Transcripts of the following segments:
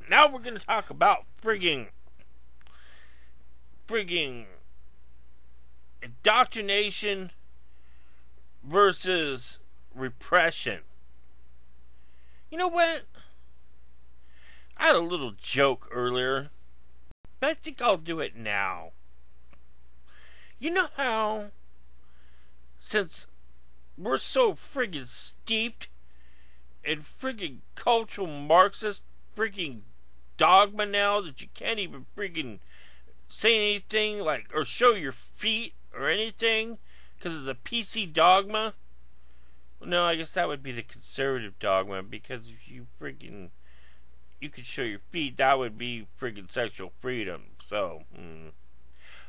Now we're gonna talk about frigging indoctrination versus repression. You know what? I had a little joke earlier, but I think I'll do it now. You know how, since we're so friggin' steeped in friggin' cultural Marxist friggin' dogma now that you can't even friggin' say anything like or show your feet or anything because it's a PC dogma? No, I guess that would be the conservative dogma, because if you friggin' you could show your feet, that would be friggin' sexual freedom. So,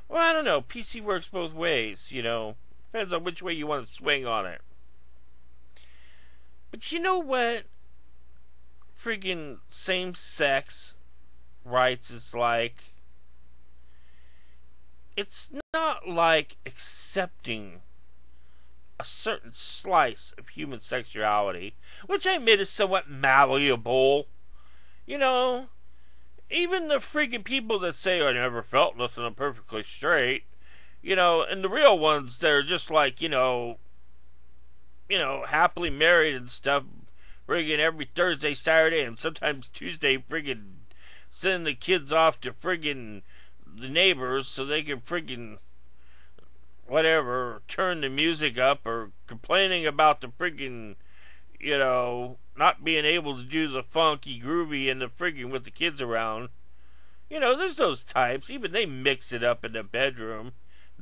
well, I don't know. PC works both ways, you know. Depends on which way you want to swing on it. But you know what friggin' same-sex rights is like? It's not like accepting a certain slice of human sexuality, which I admit is somewhat malleable. You know, even the freaking people that say, I never felt nothing, I'm perfectly straight, you know, and the real ones that are just like, you know, happily married and stuff, friggin' every Thursday, Saturday, and sometimes Tuesday, friggin' sending the kids off to friggin' the neighbors so they can friggin' whatever, turn the music up, or complaining about the friggin', you know, not being able to do the funky groovy and the friggin' with the kids around. You know, there's those types. Even they mix it up in the bedroom.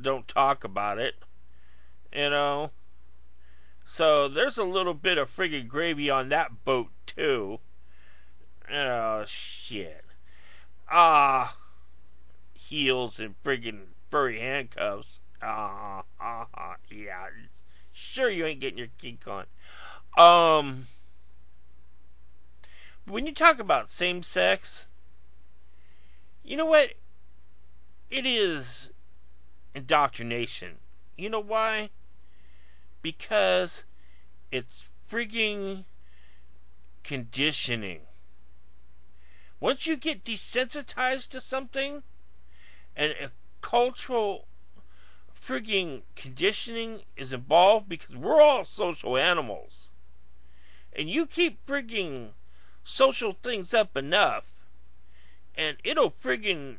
Don't talk about it. You know? So there's a little bit of friggin' gravy on that boat, too. Oh, shit. Heels and friggin' furry handcuffs. Yeah. Sure you ain't getting your kink on. But when you talk about same sex, you know what? It is indoctrination. You know why? Because it's frigging conditioning. Once you get desensitized to something, and a cultural frigging conditioning is involved, because we're all social animals, and you keep frigging social things up enough, and it'll win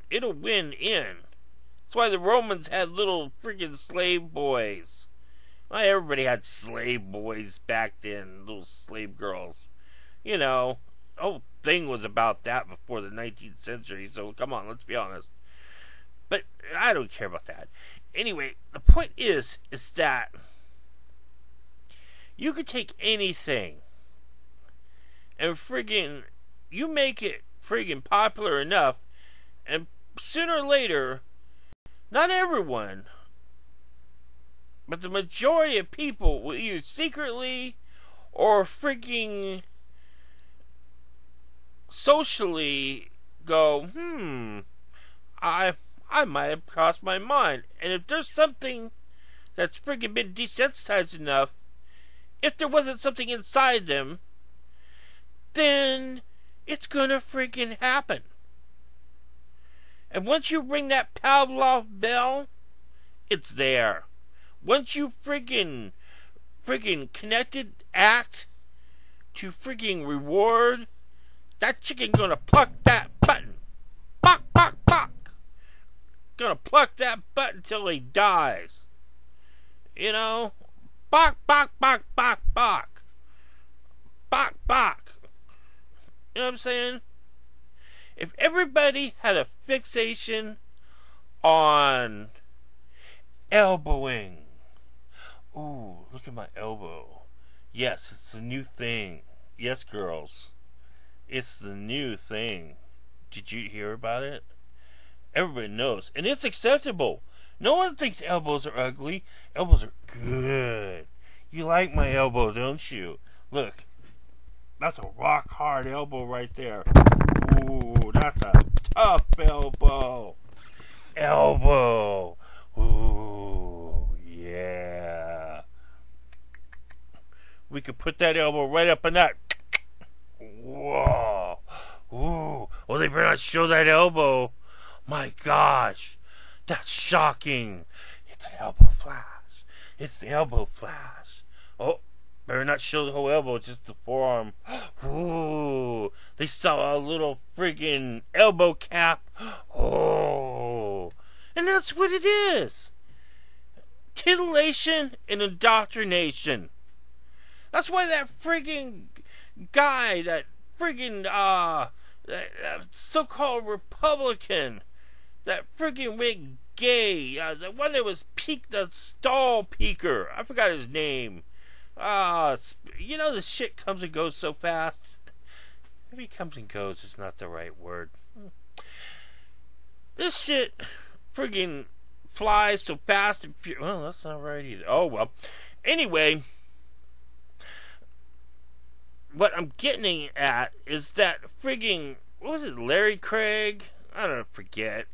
in. That's why the Romans had little friggin' slave boys. Well, everybody had slave boys back then, little slave girls. You know, the whole thing was about that before the 19th century, so come on, let's be honest. But I don't care about that. Anyway, the point is that you could take anything and friggin' you make it friggin' popular enough, and sooner or later, not everyone, but the majority of people will either secretly or friggin' socially go, I might have crossed my mind. And if there's something that's friggin' been desensitized enough, if there wasn't something inside them, then it's gonna friggin' happen. And once you ring that Pavlov bell, it's there. Once you friggin' connected act to friggin' reward, that chicken gonna pluck that button. Pluck, pluck, pluck. Gonna pluck that button till he dies. You know? Bok, bok, bok, bok, bok. Bok, bok. You know what I'm saying? If everybody had a fixation on elbowing. Ooh, look at my elbow. Yes, it's a new thing. Yes, girls. It's the new thing. Did you hear about it? Everybody knows. And it's acceptable. No one thinks elbows are ugly. Elbows are good. You like my elbow, don't you? Look. That's a rock hard elbow right there. Ooh, that's a tough elbow. Elbow. Ooh, yeah. We could put that elbow right up in that. Whoa. Ooh. Well, they better not show that elbow. My gosh, that's shocking. It's an elbow flash. It's the elbow flash. Oh, better not show the whole elbow, just the forearm. Ooh, they saw a little friggin' elbow cap. Oh, and that's what it is. Titillation and indoctrination. That's why that friggin' guy, that friggin' that so-called Republican, that friggin' went gay, the one that was the stall peaker. I forgot his name. You know, the shit comes and goes so fast. Maybe comes and goes is not the right word. This shit friggin' flies so fast and furious. Well, that's not right either. Oh, well. Anyway, what I'm getting at is that friggin', what was it, Larry Craig? I don't know, forget.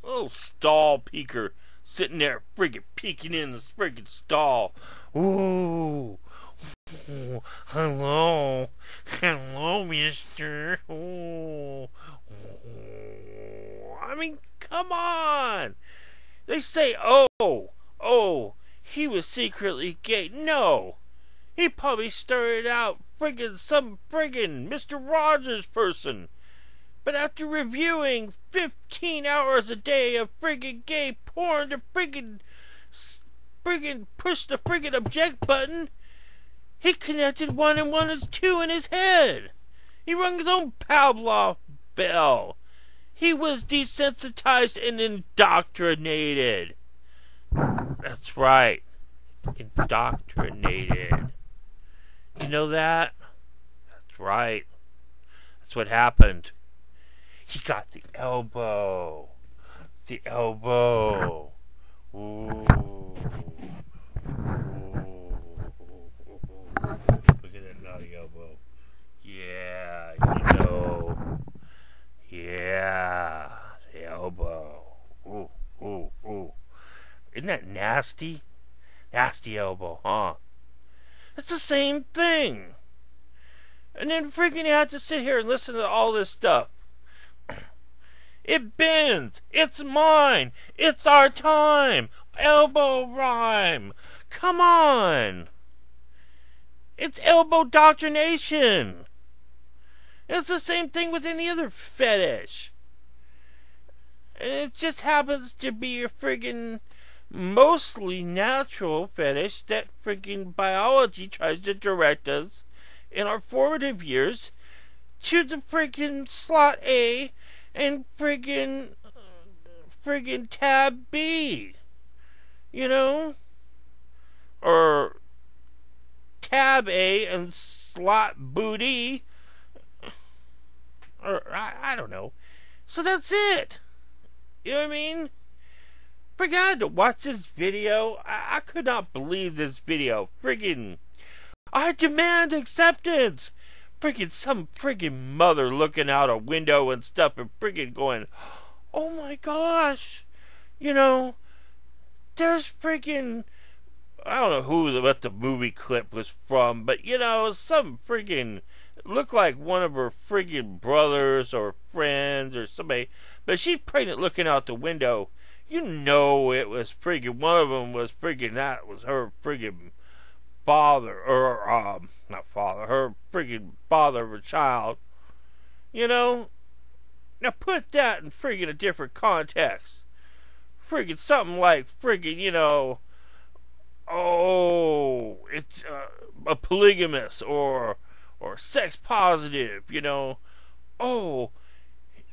A little stall peeker sitting there friggin' peeking in the friggin' stall. Ooh. Oh, hello. Hello, mister. Oh. I mean, come on. They say, oh, he was secretly gay. No. He probably started out some friggin' Mr. Rogers person. But after reviewing 15 hours a day of friggin' gay porn to friggin' push the friggin' object button, he connected 1 and 1 is 2 in his head. He rung his own Pavlov bell. He was desensitized and indoctrinated. That's right. Indoctrinated. You know that? That's right. That's what happened. He got the elbow. The elbow. Ooh. Look at that naughty elbow. Yeah, you know. Yeah, the elbow. Ooh, ooh, ooh. Isn't that nasty? Nasty elbow, huh? It's the same thing. And then freaking you have to sit here and listen to all this stuff. It bends. It's mine. It's our time. Elbow rhyme. Come on. It's elbowdoctrination. It's the same thing with any other fetish. And it just happens to be a friggin' mostly natural fetish that friggin' biology tries to direct us in our formative years to the friggin' slot A and friggin' tab B. You know? Or tab A and slot booty. Or I don't know. So that's it. You know what I mean? Friggin' I had to watch this video. I could not believe this video. Friggin' I demand acceptance. Friggin' some friggin' mother looking out a window and stuff and friggin' going, oh my gosh. You know, there's friggin', I don't know what the movie clip was from, but you know, some friggin' looked like one of her friggin' brothers or friends or somebody, but she's pregnant looking out the window. You know it was friggin', one of them was friggin', that was her friggin' father, or, not father, her friggin' father of a child. You know? Now put that in friggin' a different context. Friggin' something like friggin', you know, oh, it's a polygamous or sex positive, you know. Oh,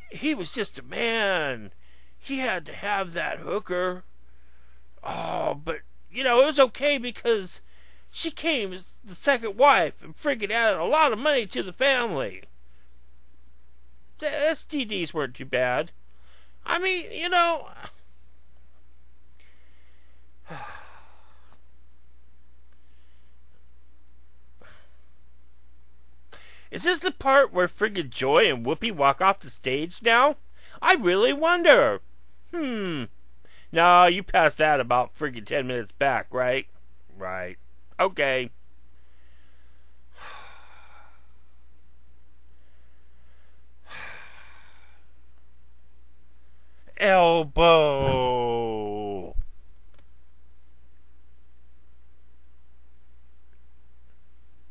he was just a man. He had to have that hooker. Oh, but, you know, it was okay because she came as the second wife and friggin' added a lot of money to the family. The STDs weren't too bad. I mean, you know, is this the part where friggin' Joy and Whoopi walk off the stage now? I really wonder. No, you passed that about friggin' 10 minutes back, right? Right. Okay. elbow.